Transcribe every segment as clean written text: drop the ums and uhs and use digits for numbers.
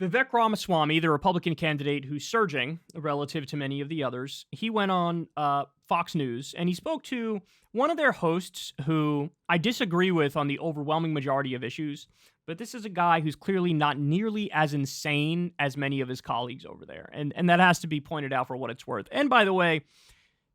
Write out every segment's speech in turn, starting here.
Vivek Ramaswamy, the Republican candidate who's surging relative to many of the others, he went on Fox News and he spoke to one of their hosts who I disagree with on the overwhelming majority of issues, but this is a guy who's clearly not nearly as insane as many of his colleagues over there. And that has to be pointed out for what it's worth. And by the way,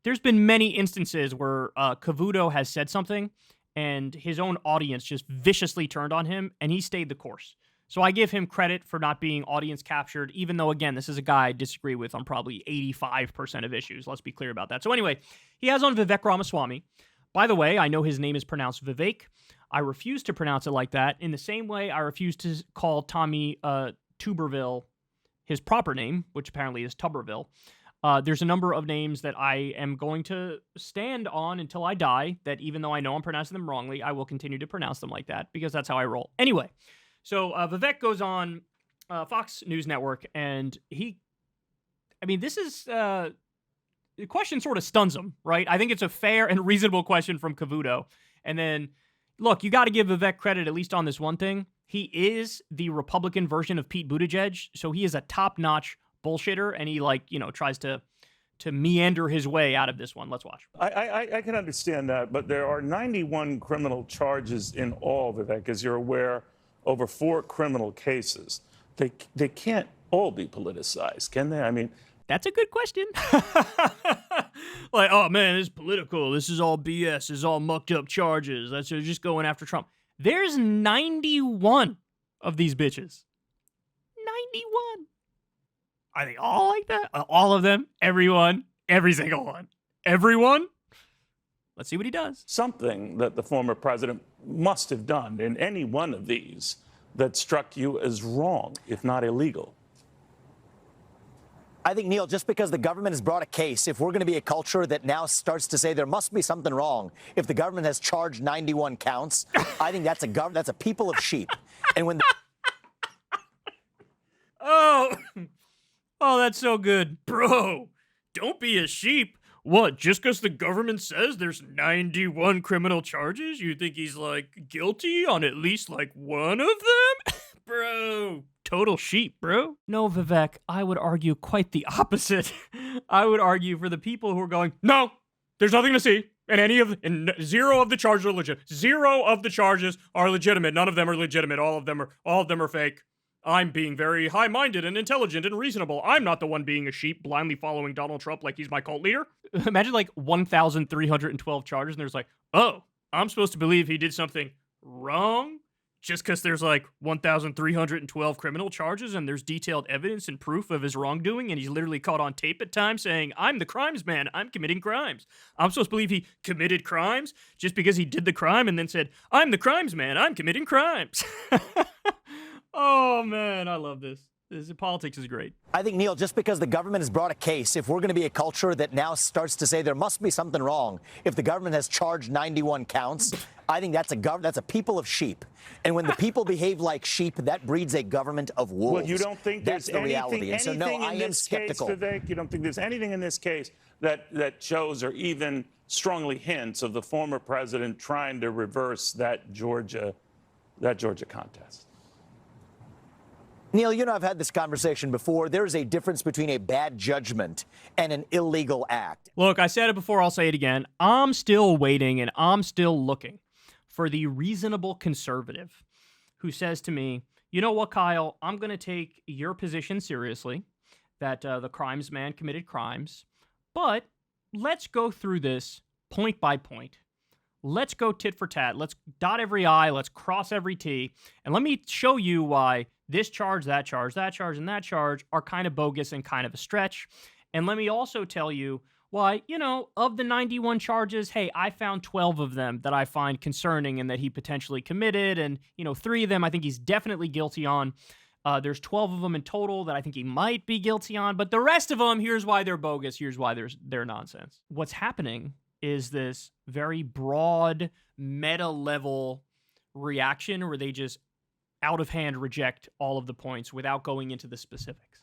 there's been many instances where Cavuto has said something and his own audience just viciously turned on him and he stayed the course. So I give him credit for not being audience captured, even though, again, this is a guy I disagree with on probably 85% of issues. Let's be clear about that. So anyway, he has on Vivek Ramaswamy. By the way, I know his name is pronounced Vivek. I refuse to pronounce it like that. In the same way, I refuse to call Tommy Tuberville his proper name, which apparently is Tuberville. There's a number of names that I am going to stand on until I die, that even though I know I'm pronouncing them wrongly, I will continue to pronounce them like that, because that's how I roll. Anyway. So Vivek goes on Fox News Network, and this is, the question sort of stuns him, right? I think it's a fair and reasonable question from Cavuto. And then, look, you got to give Vivek credit, at least on this one thing. He is the Republican version of Pete Buttigieg, so he is a top-notch bullshitter, and he, tries to meander his way out of this one. Let's watch. I can understand that, but there are 91 criminal charges in all, Vivek, as you're aware, over 4 criminal cases. They can't all be politicized, can they? That's a good question. Oh man, this is political. This is all BS. This is all mucked up charges. They're just going after Trump. There's 91 of these bitches. 91. Are they all like that? All of them? Everyone? Every single one? Everyone? Let's see what he does. Something that the former president must have done in any one of these that struck you as wrong, if not illegal. I think, Neil, just because the government has brought a case, if we're going to be a culture that now starts to say there must be something wrong, if the government has charged 91 counts, I think that's a people of sheep. And when Oh, that's so good. Bro, don't be a sheep. What, just because the government says there's 91 criminal charges, you think he's, guilty on at least, one of them? Bro, total sheep, bro. No, Vivek, I would argue quite the opposite. I would argue for the people who are going, no, there's nothing to see, and zero of the charges are legit. Zero of the charges are legitimate. None of them are legitimate. All of them are fake. I'm being very high-minded and intelligent and reasonable. I'm not the one being a sheep blindly following Donald Trump like he's my cult leader. Imagine 1,312 charges and there's oh, I'm supposed to believe he did something wrong just because there's 1,312 criminal charges and there's detailed evidence and proof of his wrongdoing and he's literally caught on tape at times saying, I'm the crimes man, I'm committing crimes. I'm supposed to believe he committed crimes just because he did the crime and then said, I'm the crimes man, I'm committing crimes. Oh, man, I love this. Politics is great. I think, Neil, just because the government has brought a case, if we're going to be a culture that now starts to say there must be something wrong, if the government has charged 91 counts, I think that's a people of sheep. And when the people behave like sheep, that breeds a government of wolves. Well, you don't think that's the reality. And so, no, I am skeptical. Vivek, you don't think there's anything in this case that shows or even strongly hints of the former president trying to reverse that Georgia contest? Neil, I've had this conversation before. There's a difference between a bad judgment and an illegal act. Look, I said it before, I'll say it again. I'm still waiting and I'm still looking for the reasonable conservative who says to me, you know what, Kyle, I'm going to take your position seriously, that the crimes man committed crimes, but let's go through this point by point. Let's go tit for tat. Let's dot every I, let's cross every T, and let me show you why this charge, that charge, that charge, and that charge are kind of bogus and kind of a stretch. And let me also tell you why, of the 91 charges, hey, I found 12 of them that I find concerning and that he potentially committed. And, 3 of them I think he's definitely guilty on. There's 12 of them in total that I think he might be guilty on. But the rest of them, here's why they're bogus. Here's why they're nonsense. What's happening is this very broad, meta-level reaction where they just out of hand reject all of the points without going into the specifics.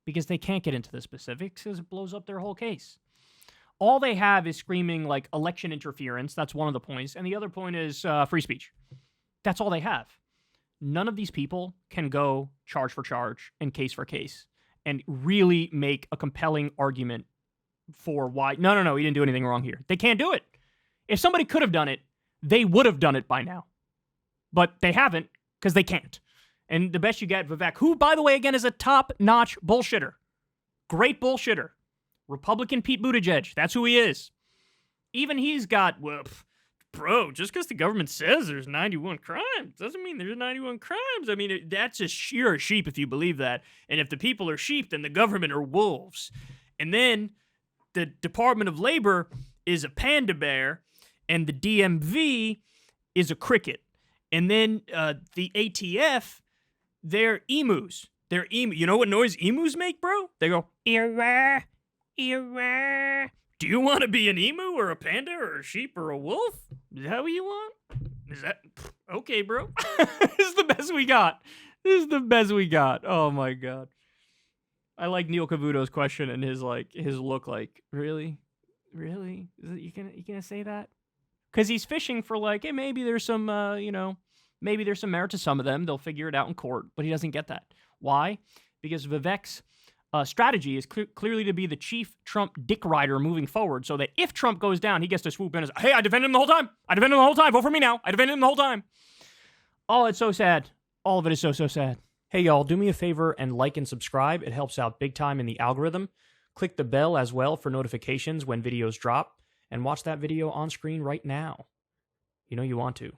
Because they can't get into the specifics because it blows up their whole case. All they have is screaming election interference. That's one of the points. And the other point is free speech. That's all they have. none of these people can go charge for charge and case for case and really make a compelling argument for why, no, he didn't do anything wrong here. They can't do it. If somebody could have done it, they would have done it by now. But they haven't because they can't. And the best you get, Vivek, who, by the way, again, is a top-notch bullshitter. Great bullshitter. Republican Pete Buttigieg. That's who he is. Even he's got, well, bro, just because the government says there's 91 crimes doesn't mean there's 91 crimes. I mean, that's just sheer sheep if you believe that. And if the people are sheep, then the government are wolves. And then the Department of Labor is a panda bear, and the DMV is a cricket. And then the ATF, they're emus. They're emu. You know what noise emus make, bro? They go, "Ewa, ewa." Do you want to be an emu or a panda or a sheep or a wolf? Is that what you want? Is that okay, bro? This is the best we got. This is the best we got. Oh my god. I like Neil Cavuto's question and his look like, really? Really? You gonna say that? Because he's fishing for like, hey, maybe there's some maybe there's some merit to some of them. They'll figure it out in court, but he doesn't get that. Why? Because Vivek's strategy is clearly to be the chief Trump dick rider moving forward, so that if Trump goes down, he gets to swoop in and say, hey, I defended him the whole time. I defended him the whole time. Vote for me now. I defended him the whole time. Oh, it's so sad. All of it is so sad. Hey, y'all, do me a favor and like and subscribe. It helps out big time in the algorithm. Click the bell as well for notifications when videos drop, and watch that video on screen right now. You know you want to.